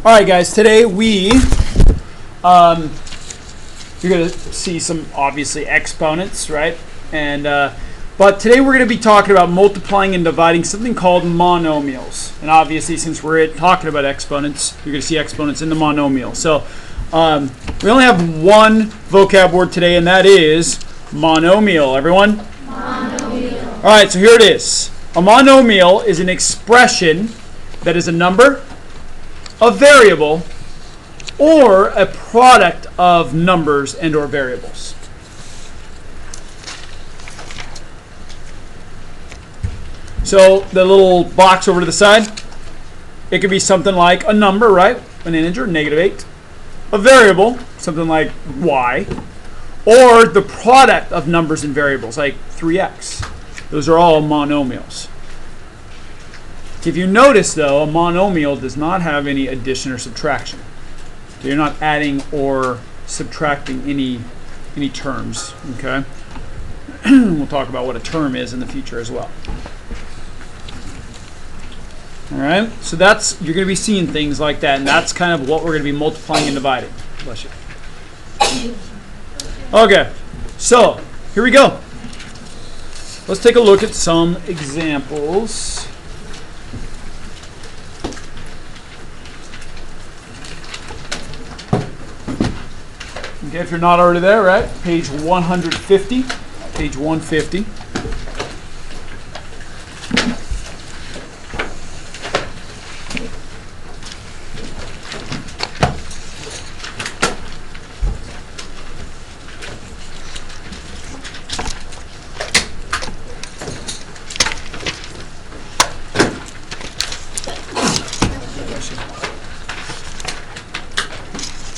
All right, guys. Today you're going to see some obviously exponents, right? But today we're going to be talking about multiplying and dividing something called monomials. And obviously, since we're talking about exponents, you're going to see exponents in the monomial. So we only have one vocab word today, and that is monomial. Everyone? Monomial. All right, so here it is. A monomial is an expression that is a number, a variable, or a product of numbers and or variables. So the little box over to the side, it could be something like a number, right? An integer, -8. A variable, something like y. Or the product of numbers and variables, like 3x. Those are all monomials. If you notice, though, a monomial does not have any addition or subtraction. So you're not adding or subtracting any terms, okay? We'll talk about what a term is in the future as well. All right, so you're going to be seeing things like that, and that's kind of what we're going to be multiplying and dividing. Bless you. Okay, so here we go. Let's take a look at some examples. Okay, if you're not already there, right? Page 150. Page 150.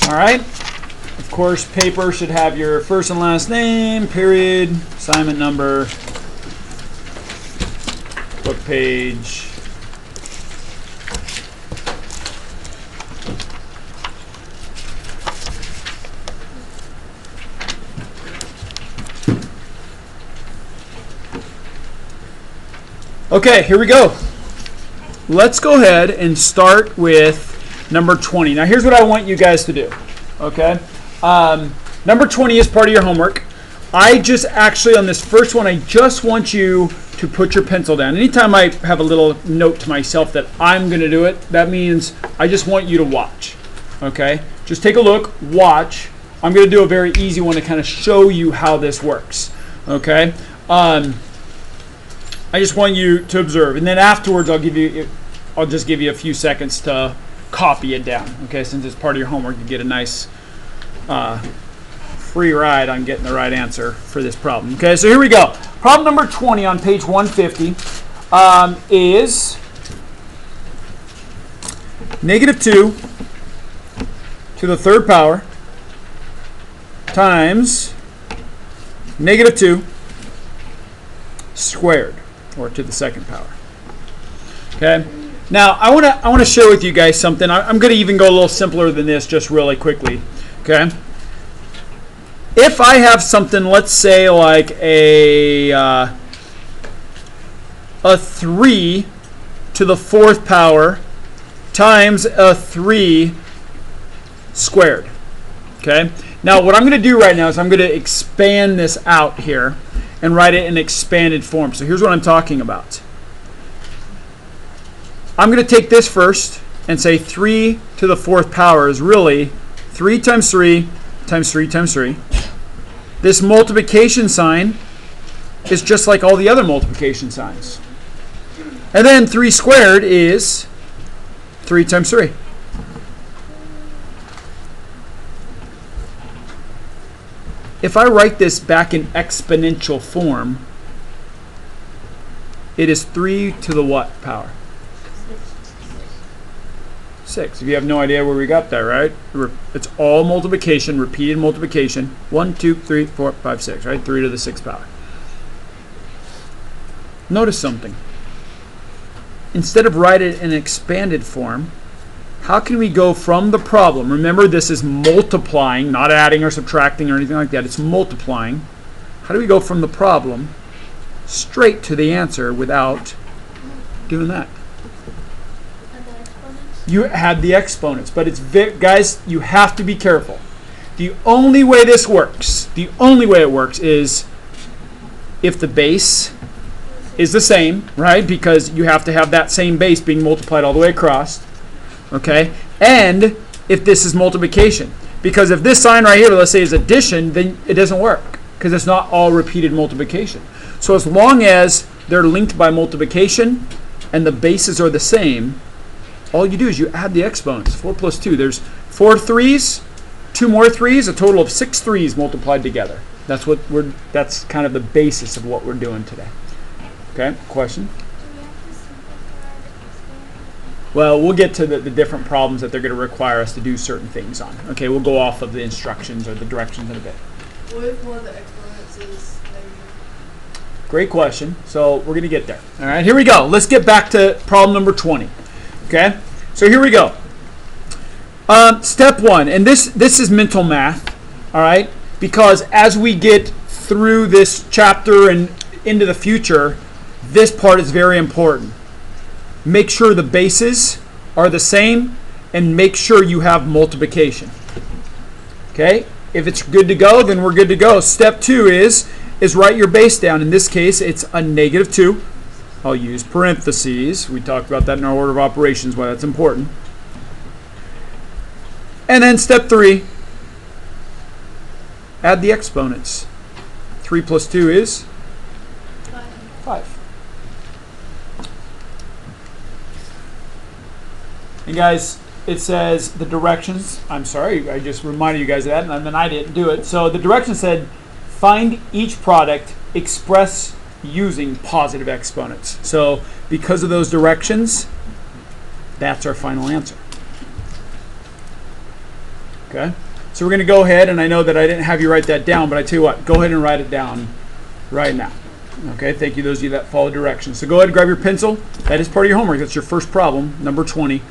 All right. Of course, paper should have your first and last name, period, assignment number, book page. Okay, here we go. Let's go ahead and start with number 20. Now, here's what I want you guys to do. Okay? Number 20 is part of your homework. I just actually, on this first one, I just want you to put your pencil down. Anytime I have a little note to myself that I'm going to do it, that means I just want you to watch. Okay? Just take a look, watch. I'm going to do a very easy one to kind of show you how this works. Okay? I just want you to observe. And then afterwards, I'll just give you a few seconds to copy it down. Okay? Since it's part of your homework, you get a nice free ride on getting the right answer for this problem. Okay, so here we go. Problem number 20 on page 150 is -2 to the third power times -2 squared, or to the second power. Okay. Now I want to share with you guys something. I'm going to even go a little simpler than this, just really quickly. Okay. If I have something, let's say like a 3 to the fourth power times a 3 squared. Okay. Now what I'm going to do right now is I'm going to expand this out here and write it in expanded form. So here's what I'm talking about. I'm going to take this first and say 3 to the fourth power is really 3 times 3 times 3 times 3. This multiplication sign is just like all the other multiplication signs. And then 3 squared is 3 times 3. If I write this back in exponential form, it is 3 to the what power? 6. If you have no idea where we got that, right? It's all multiplication, repeated multiplication. 1, 2, 3, 4, 5, 6, right? 3 to the 6th power. Notice something. Instead of write it in expanded form, how can we go from the problem? Remember, this is multiplying, not adding or subtracting or anything like that. It's multiplying. How do we go from the problem straight to the answer without doing that? You add the exponents, but it's guys, you have to be careful. The only way this works, the only way it works is if the base is the same, right? Because you have to have that same base being multiplied all the way across, okay? And if this is multiplication. Because if this sign right here, let's say, is addition, then it doesn't work because it's not all repeated multiplication. So as long as they're linked by multiplication and the bases are the same, all you do is you add the exponents. 4 plus 2. There's 4 3s, 2 more 3s, a total of 6 3s multiplied together. That's kind of the basis of what we're doing today. Okay, question? Well, we'll get to the different problems that they're going to require us to do certain things on. Okay, we'll go off of the instructions or the directions in a bit. What if one of the exponents is negative? Great question. So we're going to get there. All right, here we go. Let's get back to problem number 20. Okay, so here we go. Step 1, and this is mental math. All right, because as we get through this chapter and into the future, this part is very important. Make sure the bases are the same and make sure you have multiplication. Okay? If it's good to go, then we're good to go. Step 2 is write your base down. In this case, it's a negative 2. I'll use parentheses. We talked about that in our order of operations, why that's important. And then step 3, add the exponents. 3 plus 2 is 5. And guys, it says the directions. I'm sorry, I just reminded you guys of that, and then I didn't do it. So the directions said, find each product, express using positive exponents. So because of those directions, that's our final answer. Okay? So we're going to go ahead, and I know that I didn't have you write that down, but I tell you what, go ahead and write it down right now. Okay, thank you, those of you that follow directions. So go ahead and grab your pencil. That is part of your homework. That's your first problem, number 20.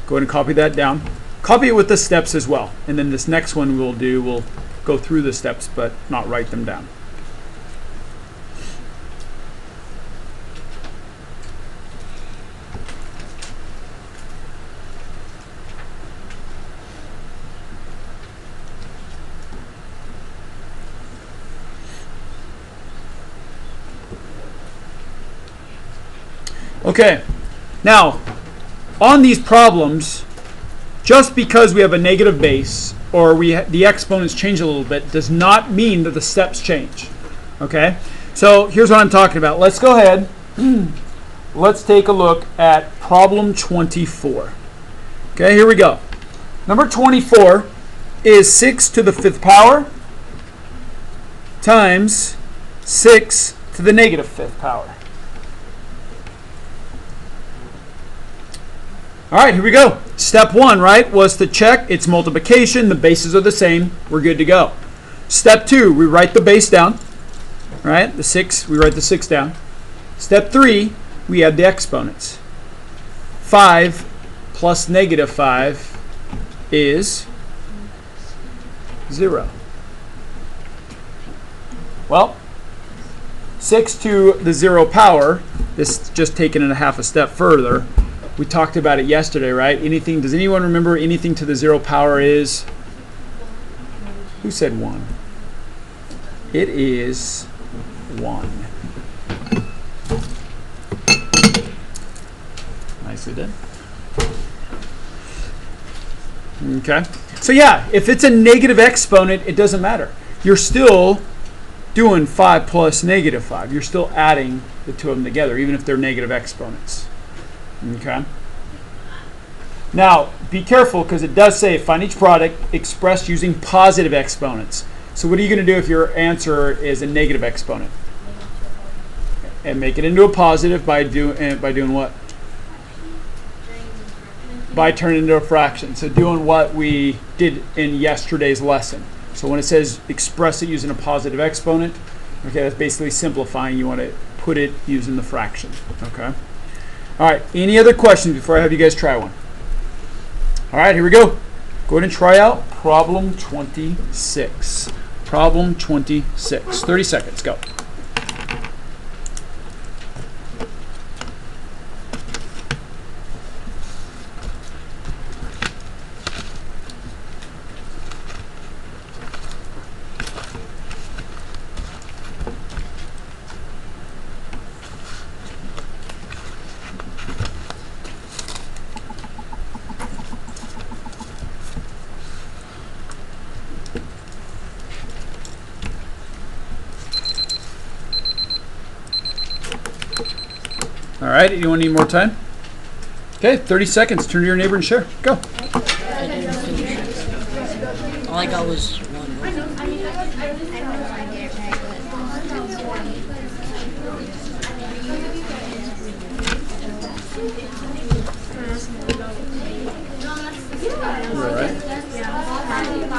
Go ahead and copy that down. Copy it with the steps as well. And then this next one we'll go through the steps, but not write them down. Okay, now on these problems, just because we have a negative base or the exponents change a little bit does not mean that the steps change. Okay, so here's what I'm talking about. Let's go ahead. Let's take a look at problem 24. Okay, here we go. Number 24 is 6 to the 5th power times 6 to the negative 5th power. All right, here we go. Step 1, right, was to check its multiplication. The bases are the same. We're good to go. Step 2, we write the base down. Right, the 6, we write the 6 down. Step 3, we add the exponents. 5 plus negative 5 is 0. Well, 6 to the 0 power, this is just taking it a half a step further. We talked about it yesterday, right? Anything? Does anyone remember anything to the 0 power is? Who said 1? It is 1. Nicely done. Okay. So yeah, if it's a negative exponent, it doesn't matter. You're still doing 5 plus negative 5. You're still adding the two of them together, even if they're negative exponents. Okay. Now, be careful because it does say find each product expressed using positive exponents. So what are you going to do if your answer is a negative exponent? And make it into a positive by doing what? By turning it into a fraction. So doing what we did in yesterday's lesson. So when it says express it using a positive exponent, okay, that's basically simplifying. You want to put it using the fraction. Okay. All right, any other questions before I have you guys try one? All right, here we go. Go ahead and try out problem 26. Problem 26. 30 seconds, go. All right, anyone need more time? Okay, 30 seconds. Turn to your neighbor and share. Go. I didn't finish it. All I got was one. You all right?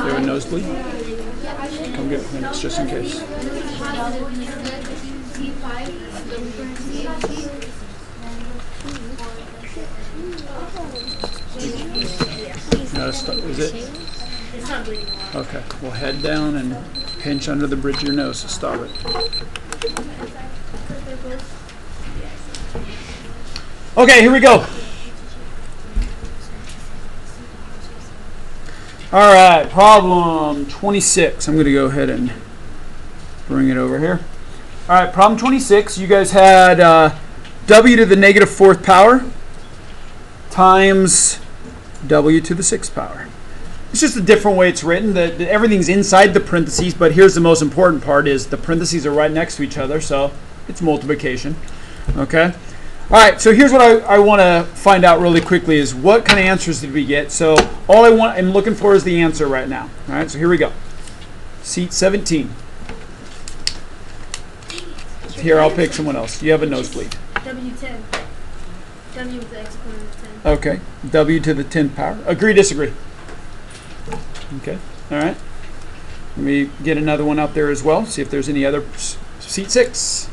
You have a nosebleed? Come get clinics just in case. Is it? It's not bleeding a lot. Okay. Well, head down and pinch under the bridge of your nose to stop it. Okay, here we go. All right, problem 26. I'm going to go ahead and bring it over here. All right, problem 26. You guys had w to the negative fourth power times w to the sixth power. It's just a different way it's written. Everything's inside the parentheses, but here's the most important part is the parentheses are right next to each other, so it's multiplication. Okay? All right, so here's what I want to find out really quickly is what kind of answers did we get? So all I'm looking for is the answer right now. All right, so here we go. Seat 17. Here, I'll pick someone else. You have a nosebleed. W10. W with the exponent of 10. Okay, w to the 10th power. Agree, disagree? Okay, all right. Let me get another one out there as well, see if there's any other. Seat 6.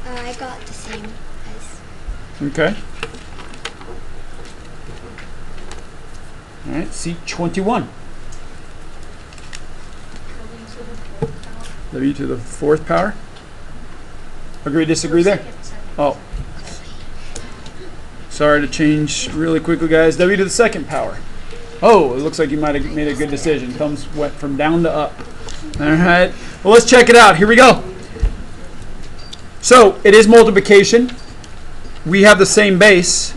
I got the same as. Okay. All right, seat 21. W to the fourth power. Agree, disagree there? Oh. Sorry to change really quickly, guys. W to the second power. Oh, it looks like you might have made a good decision. Thumbs went from down to up. All right. Well, let's check it out. Here we go. So it is multiplication. We have the same base.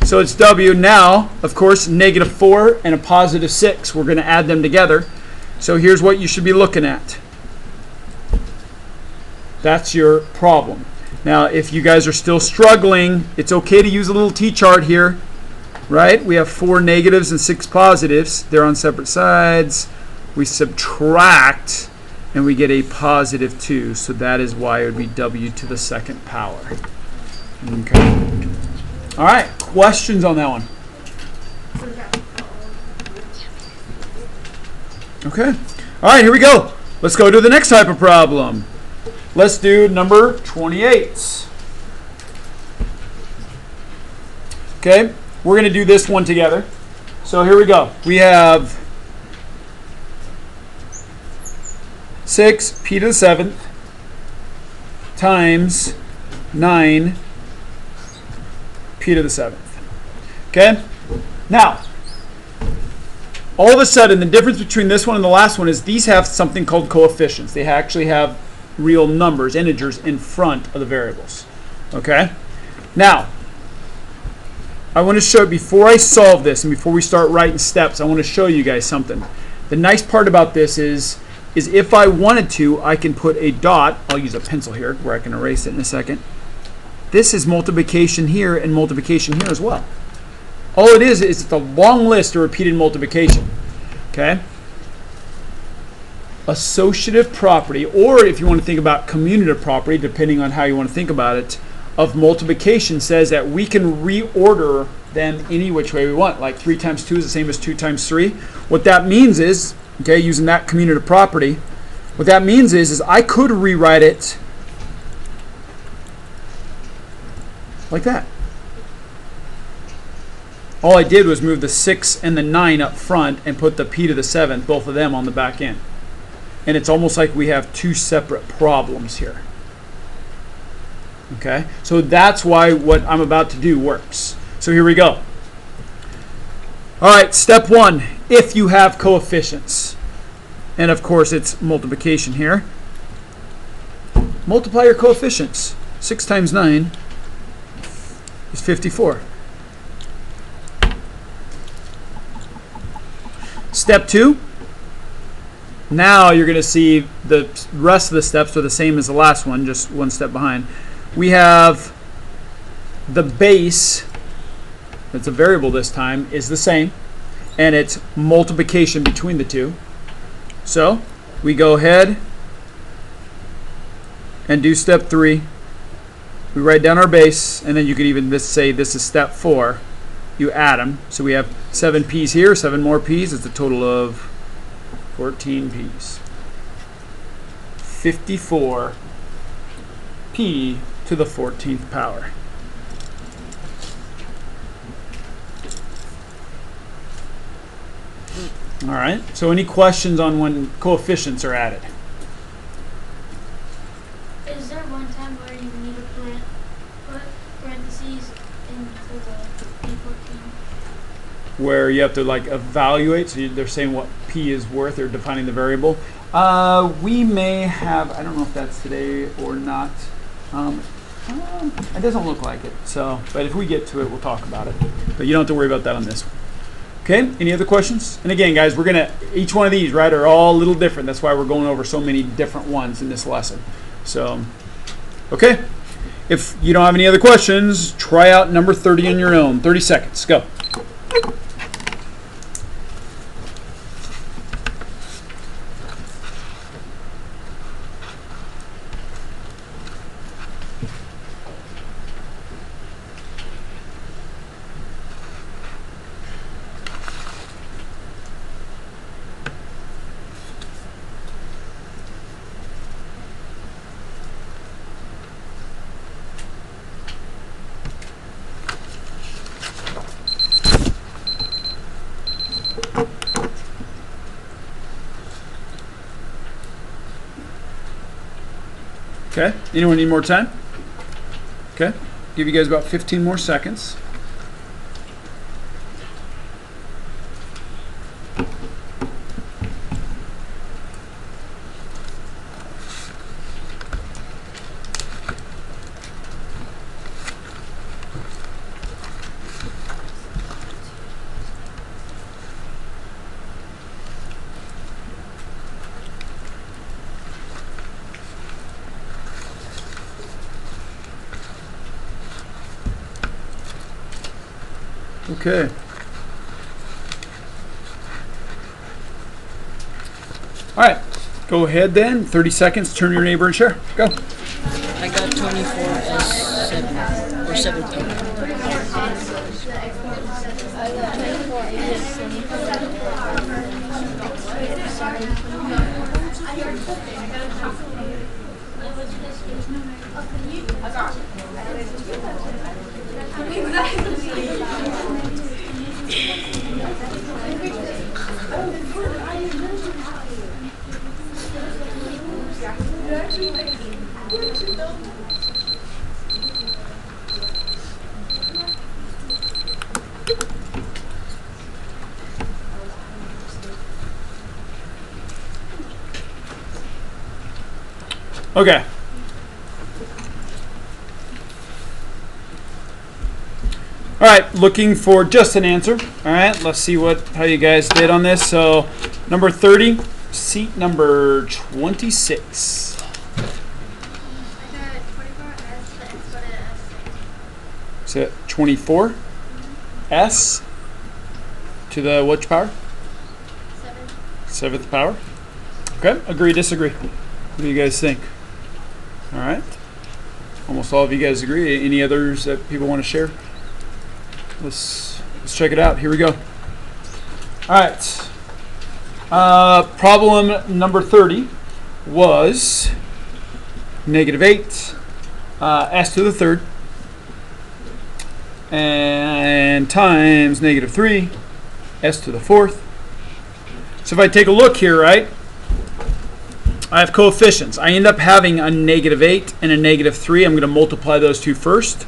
So it's W. Now, of course, negative 4 and a positive 6. We're going to add them together. So here's what you should be looking at. That's your problem. Now, if you guys are still struggling, it's okay to use a little T-chart here. Right? We have 4 negatives and 6 positives. They're on separate sides. We subtract, and we get a positive 2. So that is why it would be W to the second power. Okay. All right. Questions on that one? Okay. All right. Here we go. Let's go to the next type of problem. Let's do number 28. Okay. We're going to do this one together. So here we go. We have 6 p to the 7th times 9 p to the 7th. Okay? Now, all of a sudden, the difference between this one and the last one is these have something called coefficients. They actually have real numbers, integers, in front of the variables. Okay? Now, I want to show, before I solve this and before we start writing steps, I want to show you guys something. The nice part about this is if I wanted to, I can put a dot. I'll use a pencil here where I can erase it in a second. This is multiplication here and multiplication here as well. All it is it's a long list of repeated multiplication. Okay? Associative property, or if you want to think about commutative property, depending on how you want to think about it, of multiplication says that we can reorder them any which way we want. Like 3 times 2 is the same as 2 times 3. What that means is, okay, using that commutative property, what that means is I could rewrite it like that. All I did was move the 6 and the 9 up front and put the p to the 7th, both of them on the back end. And it's almost like we have 2 separate problems here. Okay, so that's why what I'm about to do works. So here we go. All right, step 1, if you have coefficients. And of course it's multiplication here. Multiply your coefficients. 6 times 9 is 54. Step 2, now you're going to see the rest of the steps are the same as the last one, just one step behind. We have the base, that's a variable this time, is the same, and it's multiplication between the two. So we go ahead and do step 3. We write down our base, and then you could even say this is step 4. You add them. So we have 7 p's here, 7 more p's. It's a total of 14 p's. 54 p to the 14th power. All right. So any questions on when coefficients are added? Is there one time where you need to put parentheses into the P14? Where you have to like evaluate, so they're saying what p is worth or defining the variable. We may have, I don't know if that's today or not. It doesn't look like it. So, but if we get to it, we'll talk about it. But you don't have to worry about that on this one. Okay, any other questions? And again, guys, we're gonna, each one of these, right, are all a little different. That's why we're going over so many different ones in this lesson. So, okay. If you don't have any other questions, try out number 30 on your own. 30 seconds, go. Okay, anyone need more time? Okay, give you guys about 15 more seconds. Okay. All right. Go ahead then. 30 seconds. Turn to your neighbor and share. Go. I got 24 as 7 or 17. Okay. All right, looking for just an answer. All right, let's see how you guys did on this. So, number 30, seat number 26. I got 24 as the exponent of 6. So 24 s to the which power? 7. 7th power. Okay, agree, disagree. What do you guys think? All right. Almost all of you guys agree. Any others that people want to share? Let's check it out. Here we go. All right. Problem number 30 was -8 s to the 3rd and times -3 s to the 4th. So if I take a look here, right, I have coefficients. I end up having a -8 and a -3. I'm going to multiply those two first.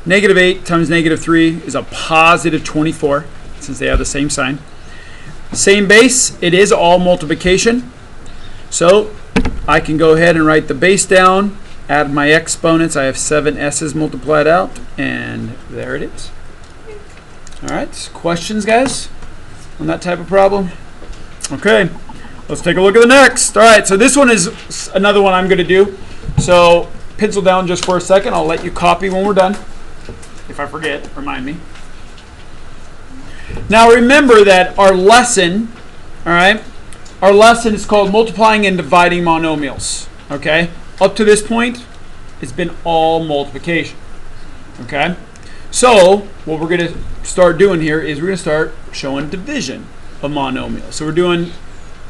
-8 times -3 is a positive 24, since they have the same sign. Same base, it is all multiplication. So I can go ahead and write the base down, add my exponents. I have 7 s's multiplied out, and there it is. All right, questions, guys, on that type of problem? Okay, let's take a look at the next. All right, so this one is another one I'm going to do. So pencil down just for a second. I'll let you copy when we're done. If I forget, remind me. Now remember that our lesson, all right, our lesson is called multiplying and dividing monomials. Okay? Up to this point, it's been all multiplication. Okay? So what we're going to start doing here is we're going to start showing division of monomials. So we're doing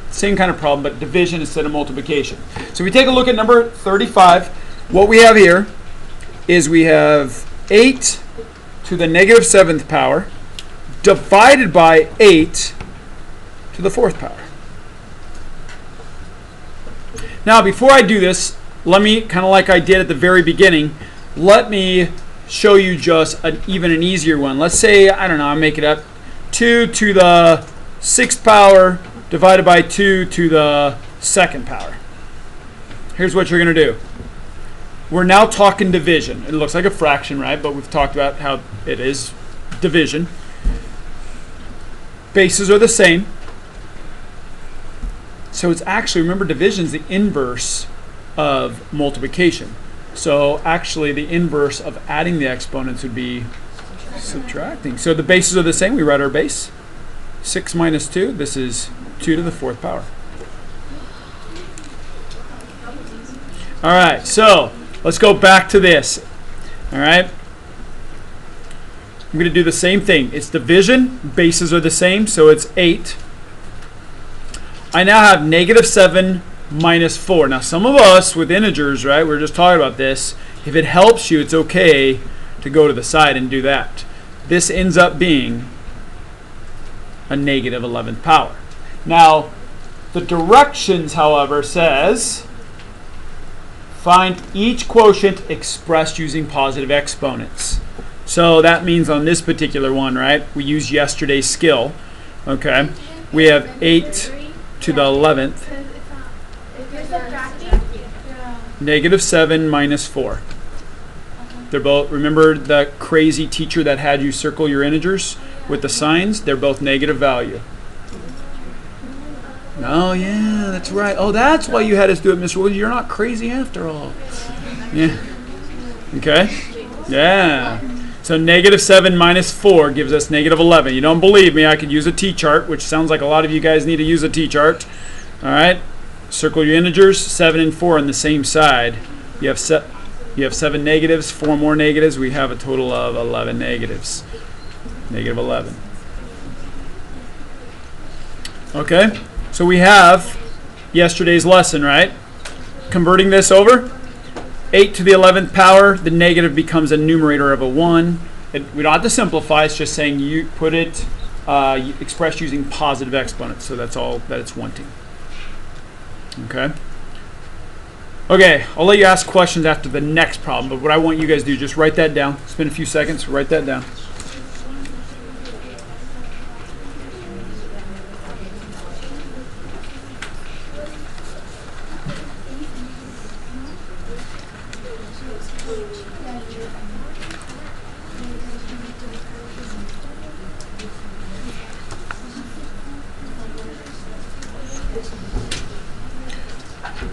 same kind of problem, but division instead of multiplication. So we take a look at number 35. What we have here is we have 8 to the negative 7th power divided by 8 to the 4th power. Now, before I do this, let me, kind of like I did at the very beginning, let me show you just even an easier one. Let's say, I don't know, I'll make it up, 2 to the 6th power divided by 2 to the 2nd power. Here's what you're going to do. We're now talking division. It looks like a fraction, right? But we've talked about how it is division. Bases are the same. So it's actually, remember, division is the inverse of multiplication. So actually the inverse of adding the exponents would be subtracting. So the bases are the same. We write our base. 6 minus 2, this is 2 to the 4th power. All right, so let's go back to this. All right. I'm going to do the same thing. It's division. Bases are the same, so it's 8. I now have negative 7 minus 4. Now, some of us with integers, right, we're just talking about this. If it helps you, it's okay to go to the side and do that. This ends up being a negative 11th power. Now, the directions, however, says find each quotient expressed using positive exponents. So that means on this particular one, right, we use yesterday's skill. Okay, we have 8 to the 11th. Negative 7 minus 4. They're both, remember the crazy teacher that had you circle your integers with the signs? They're both negative value. Oh, yeah, that's right. Oh, that's why you had us do it, Mr. Wood. You're not crazy after all. Yeah. Okay? Yeah. So negative 7 minus 4 gives us negative 11. You don't believe me, I could use a t-chart, which sounds like a lot of you guys need to use a t-chart. All right? Circle your integers, 7 and 4 on the same side. You have 7 negatives, 4 more negatives. We have a total of 11 negatives. Negative 11. Okay? So we have yesterday's lesson, right? Converting this over, 8 to the 11th power, the negative becomes a numerator of a 1. We don't have to simplify, it's just saying you put it expressed using positive exponents, so that's all that it's wanting. Okay? Okay, I'll let you ask questions after the next problem, but what I want you guys to do, just write that down. Spend a few seconds, write that down.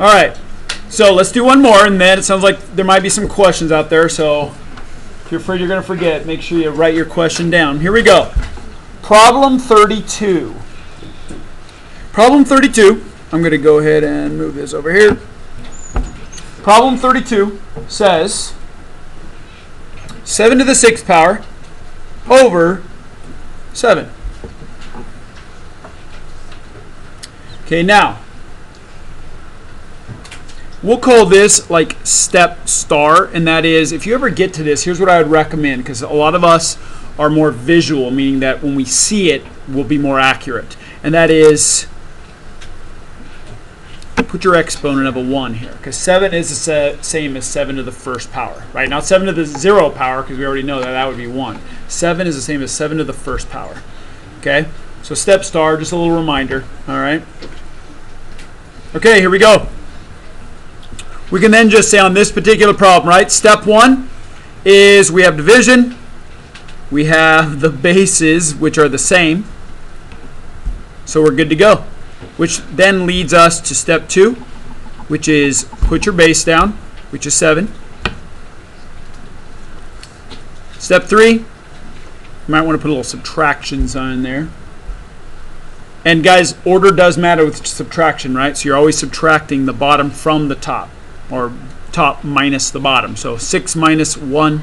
All right, so let's do one more, and then it sounds like there might be some questions out there, so if you're afraid you're going to forget, make sure you write your question down. Here we go. Problem 32. Problem 32, I'm going to go ahead and move this over here. Problem 32 says 7 to the 6th power over 7. Okay, now, we'll call this like step star, and that is, if you ever get to this, here's what I would recommend, because a lot of us are more visual, meaning that when we see it, we'll be more accurate. And that is, put your exponent of a 1 here, because 7 is the same as 7 to the 1st power, right? Not 7 to the 0 power, because we already know that would be 1. 7 is the same as 7 to the 1st power. Okay? So step star, just a little reminder, all right? Okay, here we go. We can then just say on this particular problem, right? Step 1 is we have division. We have the bases, which are the same. So we're good to go. Which then leads us to step 2, which is put your base down, which is 7. Step 3, you might want to put a little subtraction sign there. And guys, order does matter with subtraction, right? So you're always subtracting the bottom from the top, or top minus the bottom. So 6 minus 1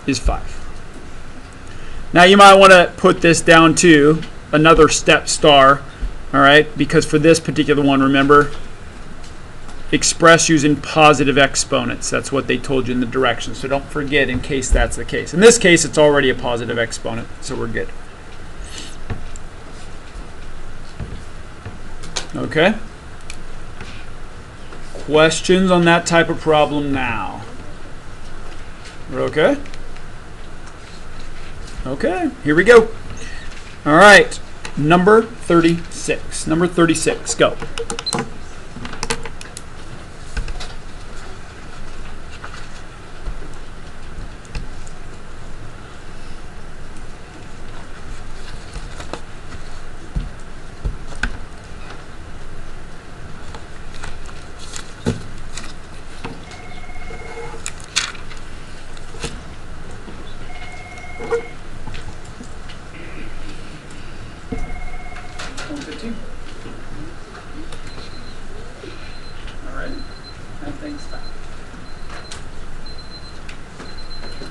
is 5. Now you might want to put this down to another step star, all right? Because for this particular one, remember, express using positive exponents. That's what they told you in the directions. So don't forget in case that's the case. In this case, it's already a positive exponent, so we're good. Okay? Questions on that type of problem now? We're okay? Okay, here we go. All right, number 36. Number 36, go.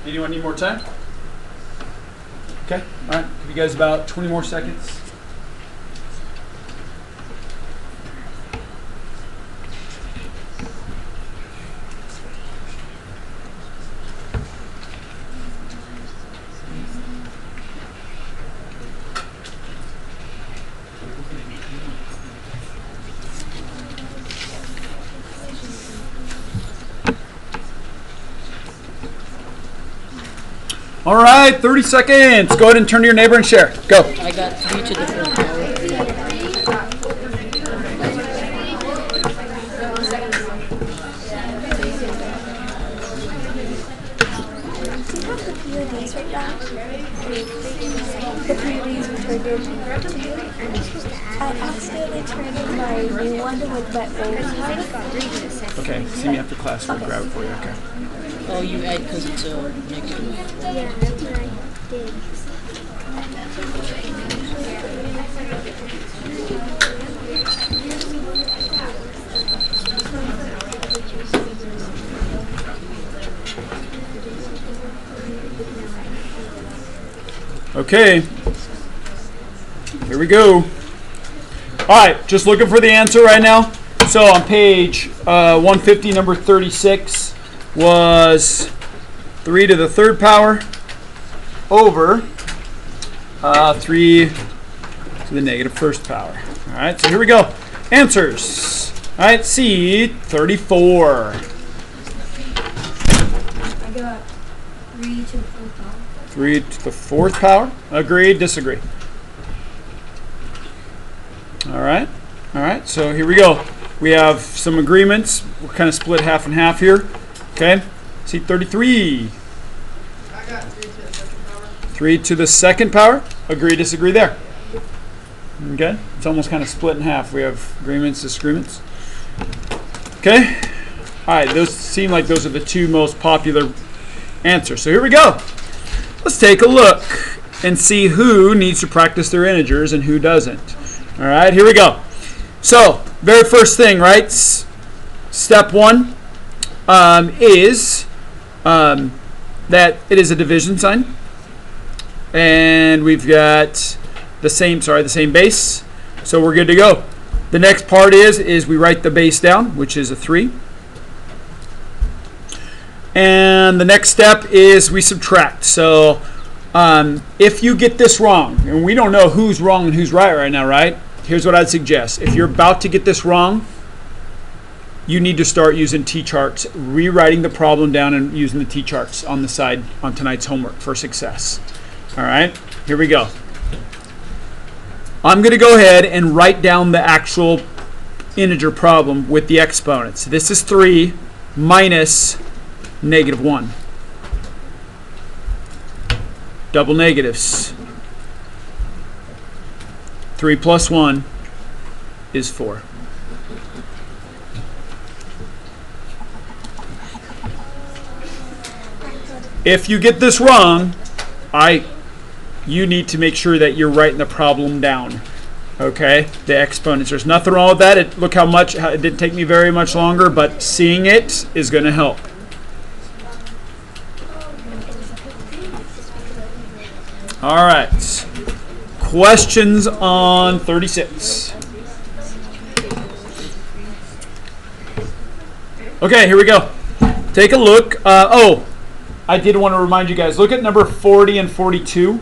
Anyone need more time? Okay, all right. Give you guys about 20 more seconds. All right, 30 seconds. Go ahead and turn to your neighbor and share. Go. I got 3 to the 4th power. I accidentally turned in my new one with my old. Okay, see me after class. We'll grab it for you. Okay. Oh, you add because it's a negative. Yeah, that's what I did. Okay. Here we go. All right, just looking for the answer right now. So on page 150, number 36 was 3 to the 3rd power over 3 to the negative 1st power. All right, so here we go. Answers. All right, C, 34. I got 3 to the 4th power. 3 to the 4th power. Agree, disagree. All right. All right, so here we go. We have some agreements. We're kind of split half and half here. Okay, C 33. I got 3 to the 2nd power. 3 to the 2nd power. Agree, disagree there. Okay, it's almost kind of split in half. We have agreements, disagreements. Okay, all right, those seem like those are the two most popular answers. So here we go. Let's take a look and see who needs to practice their integers and who doesn't. All right, here we go. So, very first thing, right? Step 1 is that it is a division sign. And we've got the same base. So we're good to go. The next part is we write the base down, which is a 3. And the next step is we subtract. So if you get this wrong, and we don't know who's wrong and who's right now, right? Here's what I'd suggest. If you're about to get this wrong, you need to start using T-charts, rewriting the problem down and using the T-charts on the side on tonight's homework for success. All right, here we go. I'm going to go ahead and write down the actual integer problem with the exponents. This is 3 minus negative 1. Double negatives. 3 plus 1 is 4. If you get this wrong, you need to make sure that you're writing the problem down. Okay, the exponents. There's nothing wrong with that. Look how much, it didn't take me very much longer, but seeing it is going to help. All right. Questions on 36. Okay, here we go. Take a look. I did want to remind you guys, look at number 40 and 42.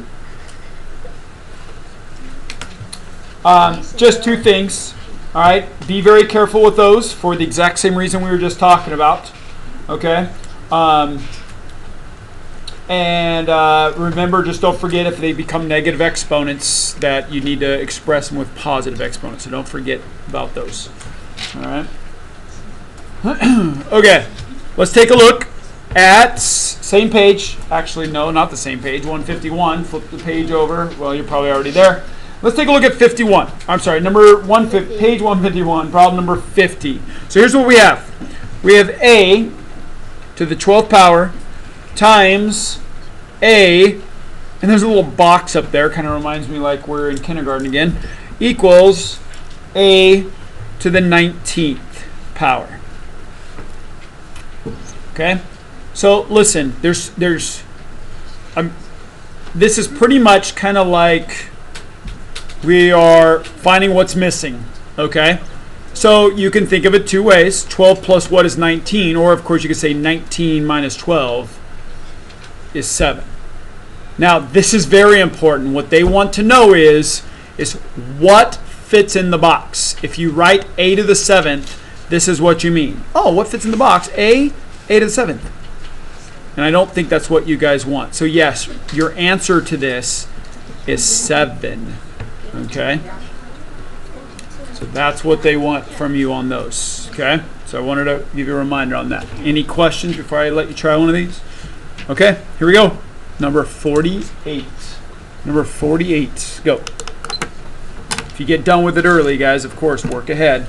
Just two things. All right, be very careful with those for the exact same reason we were just talking about. Okay, and remember, just don't forget if they become negative exponents that you need to express them with positive exponents. So don't forget about those. All right. Okay, let's take a look at same page. Actually, no, not the same page. 151. Flip the page over. Well, you're probably already there. Let's take a look at 51. I'm sorry, page 151, problem number 50. So here's what we have. We have a to the 12th power times a, and there's a little box up there, kind of reminds me like we're in kindergarten again, equals a to the 19th power. Okay? So listen, this is pretty much kind of like we are finding what's missing, okay? So you can think of it two ways. 12 plus what is 19? Or, of course, you could say 19 minus 12 is 7. Now, this is very important. What they want to know is what fits in the box. If you write a to the 7th, this is what you mean. Oh, what fits in the box? A to the 7th. And I don't think that's what you guys want. So, yes, your answer to this is 7. Okay, so that's what they want from you on those. Okay, so I wanted to give you a reminder on that. Any questions before I let you try one of these? Okay, here we go. Number 48. Number 48. Go. If you get done with it early, guys, of course, work ahead.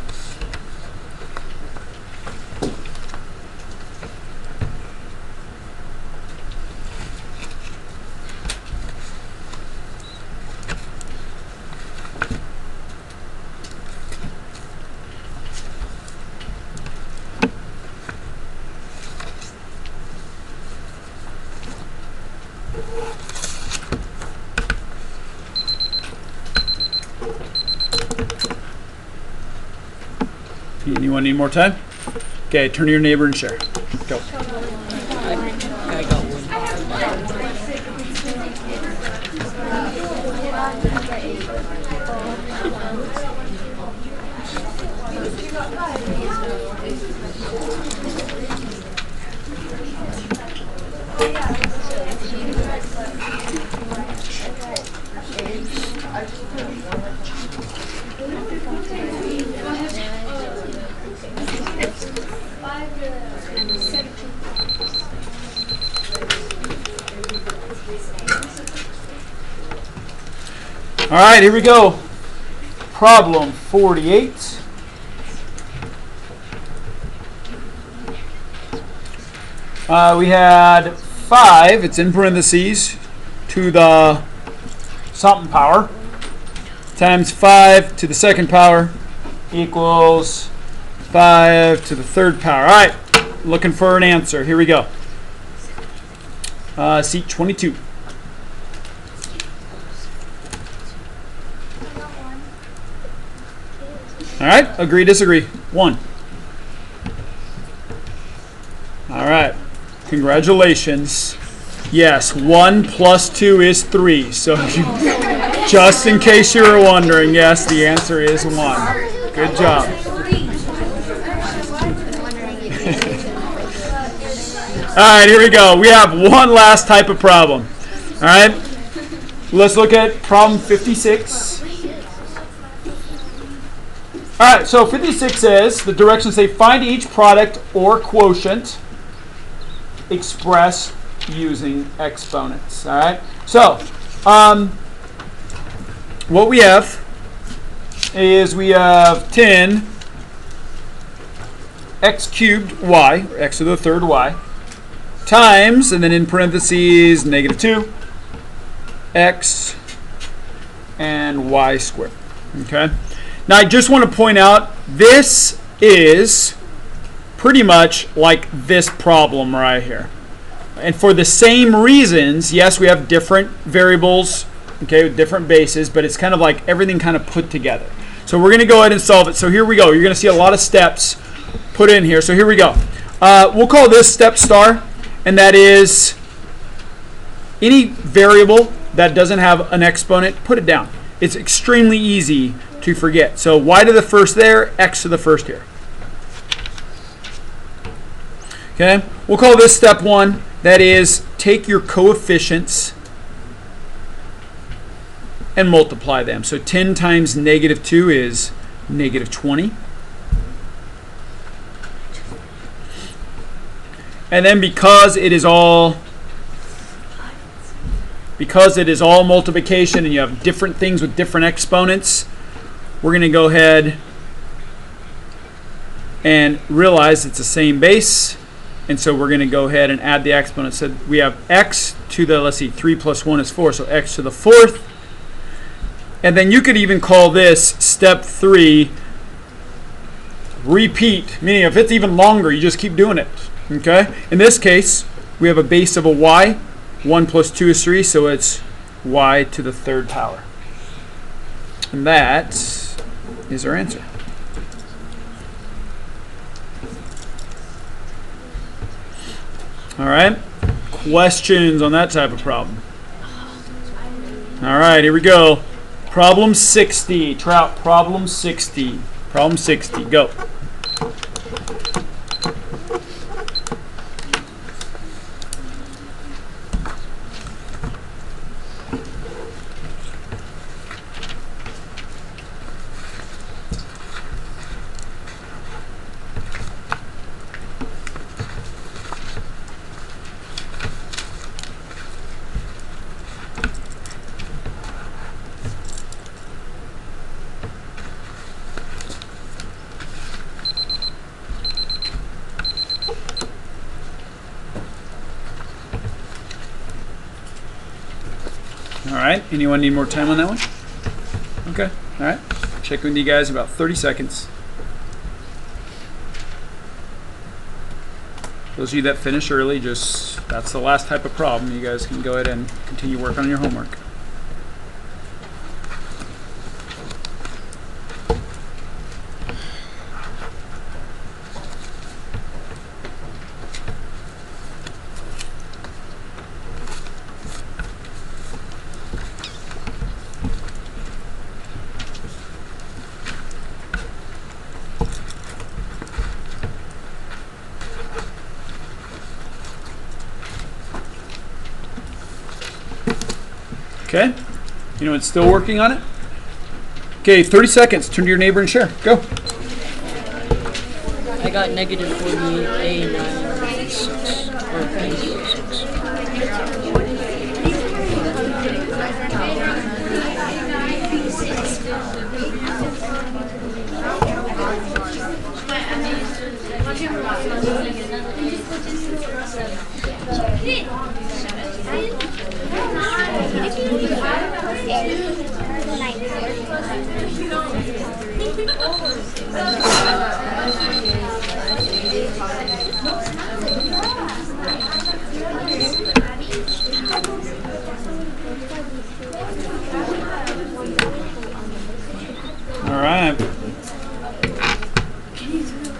Anyone need more time? Okay, turn to your neighbor and share. Go. I got one. All right, here we go. Problem 48. We had 5, it's in parentheses, to the something power, times 5 to the 2nd power equals 5 to the 3rd power. All right, looking for an answer. Here we go. Seat 22. All right, agree, disagree. 1. All right, congratulations. Yes, 1 plus 2 is 3. So just in case you were wondering, yes, the answer is 1. Good job. All right, here we go. We have one last type of problem. All right, let's look at problem 56. All right, so 56 says, the directions say, find each product or quotient expressed using exponents. All right, so what we have is we have 10 x cubed y, or x to the 3rd y, times, and then in parentheses, negative 2, x, and y squared. Okay? Now I just want to point out this is pretty much like this problem right here. And for the same reasons, yes, we have different variables, okay, with different bases, but it's kind of like everything kind of put together. So we're going to go ahead and solve it. So here we go. You're going to see a lot of steps put in here. So here we go. We'll call this step star, and that is any variable that doesn't have an exponent, put it down. It's extremely easy to forget. So y to the first there, x to the first here. Okay, we'll call this step 1. That is, take your coefficients and multiply them. So 10 times negative 2 is negative 20. And then because it is all multiplication and you have different things with different exponents, we're going to go ahead and realize it's the same base. And so we're going to go ahead and add the exponents. So we have x to the, let's see, 3 plus 1 is 4, so x to the 4th. And then you could even call this step 3 repeat, meaning if it's even longer, you just keep doing it. Okay? In this case, we have a base of a y. 1 plus 2 is 3, so it's y to the 3rd power. And that is our answer. All right, questions on that type of problem? All right, here we go. Problem 60, Trout, problem 60. Problem 60, go. All right, anyone need more time on that one? Okay, all right. Check with you guys in about 30 seconds. Those of you that finish early, that's the last type of problem. You guys can go ahead and continue working on your homework. Okay, it's still working on it? Okay, 30 seconds. Turn to your neighbor and share. Go. I got negative 48, A9, 6, or 6.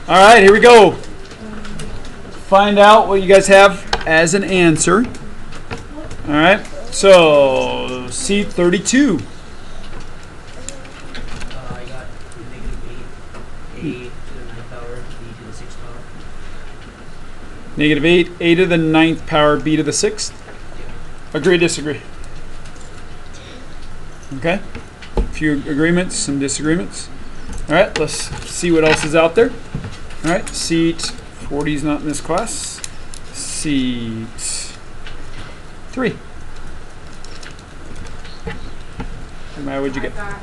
All right, here we go. Find out what you guys have as an answer. All right, so C32. I got negative 8, A to the 9th power, B to the 6th power. Negative 8, A to the 9th power, B to the 6th. Agree, disagree? Okay. A few agreements, some disagreements. All right, let's see what else is out there. All right, seat 40 is not in this class. Seat 3. Maya, what'd you get? I got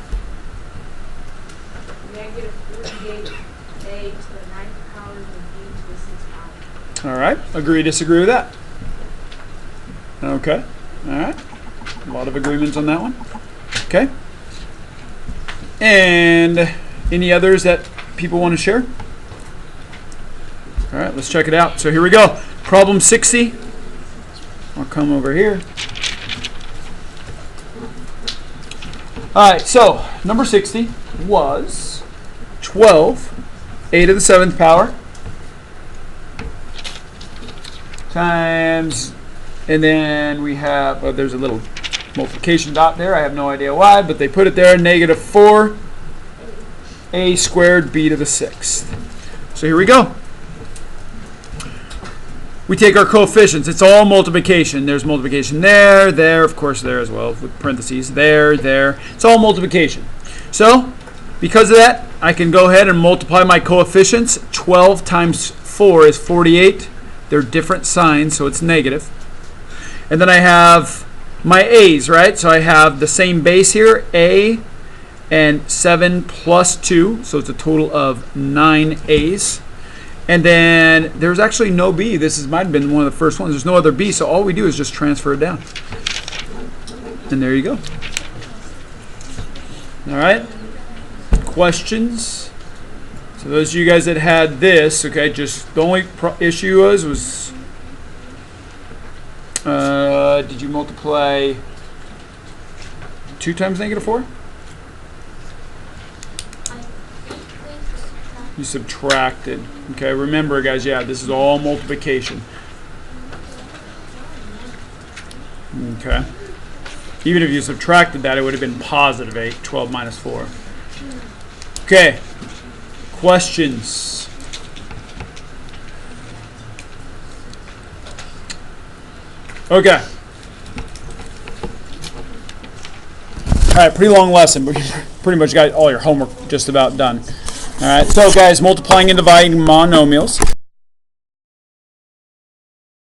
negative 48, A to the 9th power and B to the 6th power. All right, agree, disagree with that? Okay. All right. A lot of agreements on that one. Okay. And any others that people want to share? All right, let's check it out. So here we go. Problem 60. I'll come over here. All right, so number 60 was 12, 8 to the 7th power, times, and then we have, oh, there's a little multiplication dot there. I have no idea why, but they put it there, negative 4, a squared b to the 6th. So here we go. We take our coefficients. It's all multiplication. There's multiplication there, there, of course there as well, with parentheses, there, there. It's all multiplication. So, because of that, I can go ahead and multiply my coefficients. 12 times 4 is 48. They're different signs, so it's negative. And then I have my a's, right? So I have the same base here, a, and 7 plus 2, so it's a total of 9 a's. And then there's actually no b. This might have been one of the first ones. There's no other b, so all we do is just transfer it down. And there you go. All right. Questions? So those of you guys that had this, okay, just the only issue was did you multiply 2 times negative 4? You subtracted. Okay, remember guys, yeah, this is all multiplication. Okay. Even if you subtracted that, it would have been positive 8, 12 minus 4. Okay. Questions? Okay. All right, pretty long lesson, but you pretty much got all your homework just about done. All right, so guys, multiplying and dividing monomials.